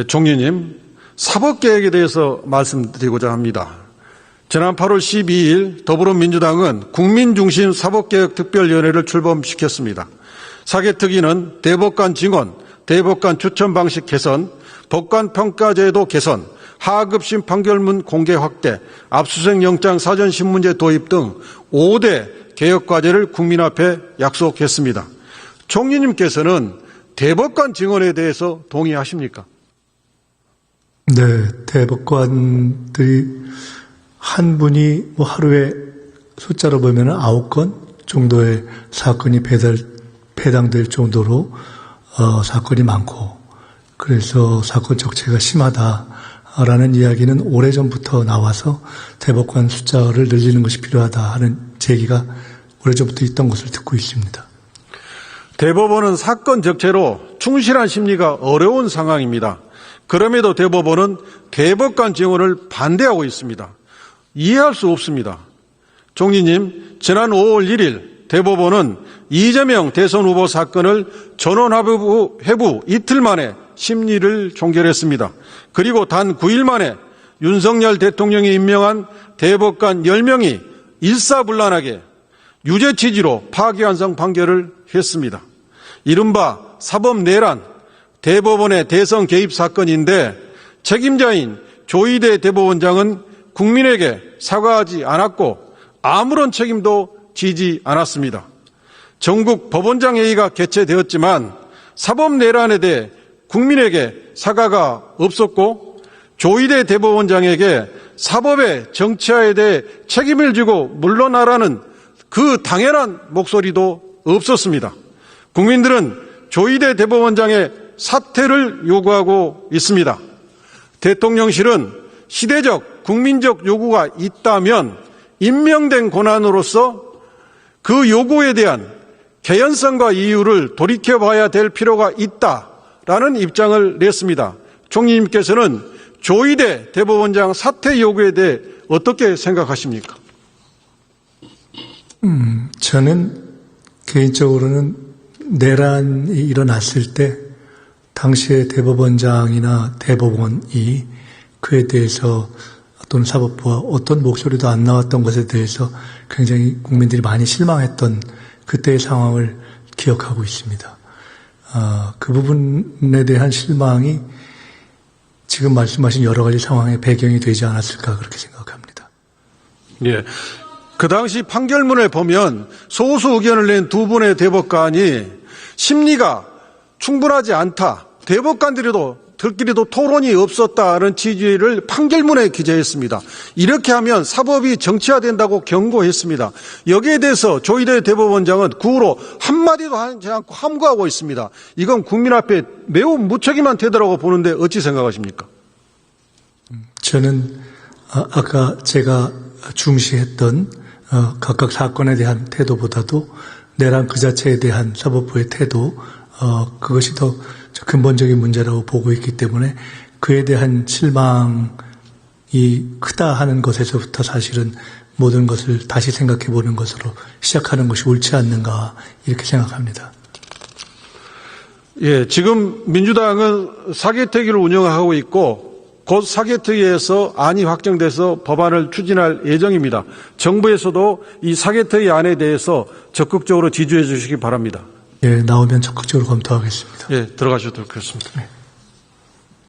총리님, 사법개혁에 대해서 말씀드리고자 합니다. 지난 8월 12일 더불어민주당은 국민중심 사법개혁특별위원회를 출범시켰습니다. 사개특위는 대법관 증언, 대법관 추천 방식 개선, 법관 평가제도 개선, 하급심 판결문 공개 확대, 압수수색 영장 사전신문제 도입 등 5대 개혁과제를 국민 앞에 약속했습니다. 총리님께서는 대법관 증언에 대해서 동의하십니까? 네, 대법관들이 한 분이 하루에 숫자로 보면 9건 정도의 사건이 배당될 정도로 사건이 많고, 그래서 사건 적체가 심하다라는 이야기는 오래전부터 나와서 대법관 숫자를 늘리는 것이 필요하다 하는 제기가 오래전부터 있던 것을 듣고 있습니다. 대법원은 사건 적체로 충실한 심리가 어려운 상황입니다. 그럼에도 대법원은 대법관 증언을 반대하고 있습니다. 이해할 수 없습니다. 총리님, 지난 5월 1일 대법원은 이재명 대선 후보 사건을 전원합의 후 이틀 만에 심리를 종결했습니다. 그리고 단 9일 만에 윤석열 대통령이 임명한 대법관 10명이 일사불란하게 유죄 취지로 파기환송 판결을 했습니다. 이른바 사법내란, 대법원의 대선 개입 사건인데 책임자인 조희대 대법원장은 국민에게 사과하지 않았고 아무런 책임도 지지 않았습니다. 전국 법원장 회의가 개최되었지만 사법내란에 대해 국민에게 사과가 없었고 조희대 대법원장에게 사법의 정치화에 대해 책임을 지고 물러나라는 그 당연한 목소리도 없었습니다. 국민들은 조희대 대법원장의 사퇴를 요구하고 있습니다. 대통령실은 시대적, 국민적 요구가 있다면 임명된 권한으로서 그 요구에 대한 개연성과 이유를 돌이켜봐야 될 필요가 있다라는 입장을 냈습니다. 총리님께서는 조희대 대법원장 사퇴 요구에 대해 어떻게 생각하십니까? 저는 개인적으로는 내란이 일어났을 때 당시에 대법원장이나 대법원이 그에 대해서 또는 사법부와 어떤 목소리도 안 나왔던 것에 대해서 굉장히 국민들이 많이 실망했던 그때의 상황을 기억하고 있습니다. 그 부분에 대한 실망이 지금 말씀하신 여러 가지 상황의 배경이 되지 않았을까 그렇게 생각합니다. 예. 그 당시 판결문에 보면 소수 의견을 낸 두 분의 대법관이 심리가 충분하지 않다. 대법관들끼리도 토론이 없었다는 취지를 판결문에 기재했습니다. 이렇게 하면 사법이 정치화된다고 경고했습니다. 여기에 대해서 조희대 대법원장은 그 후로 한마디도 하지 않고 함구하고 있습니다. 이건 국민 앞에 매우 무책임한 태도라고 보는데 어찌 생각하십니까? 저는 아까 제가 중시했던 각각 사건에 대한 태도보다도 내란 그 자체에 대한 사법부의 태도, 그것이 더 근본적인 문제라고 보고 있기 때문에 그에 대한 실망이 크다 하는 것에서부터 사실은 모든 것을 다시 생각해 보는 것으로 시작하는 것이 옳지 않는가 이렇게 생각합니다. 예, 지금 민주당은 사개특위를 운영하고 있고 곧 사개특위에서 안이 확정돼서 법안을 추진할 예정입니다. 정부에서도 이 사개특위 안에 대해서 적극적으로 지지해 주시기 바랍니다. 예, 나오면 적극적으로 검토하겠습니다. 예, 들어가셔도 좋겠습니다. 네.